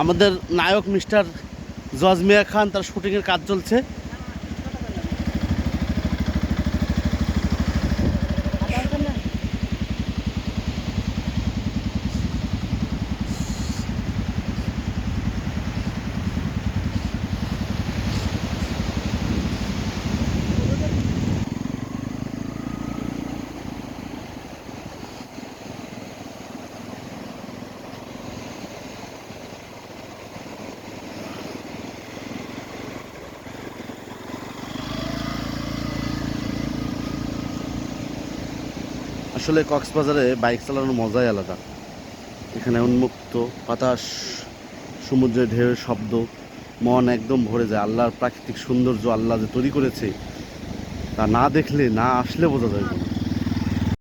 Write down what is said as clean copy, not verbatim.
আমাদের নায়ক মিস্টার জজমিয়া খান, তার শুটিংয়ের কাজ চলছে। আসলে কক্সবাজারে বাইক চালানোর মজাই আলাদা। এখানে উন্মুক্ত বাতাস, সমুদ্রের ঢেউয়ের শব্দ, মন একদম ভরে যায়। আল্লাহর প্রাকৃতিক সৌন্দর্য আল্লাহ যে তৈরি করেছে তা না দেখলে, না আসলে বোঝা যায় না।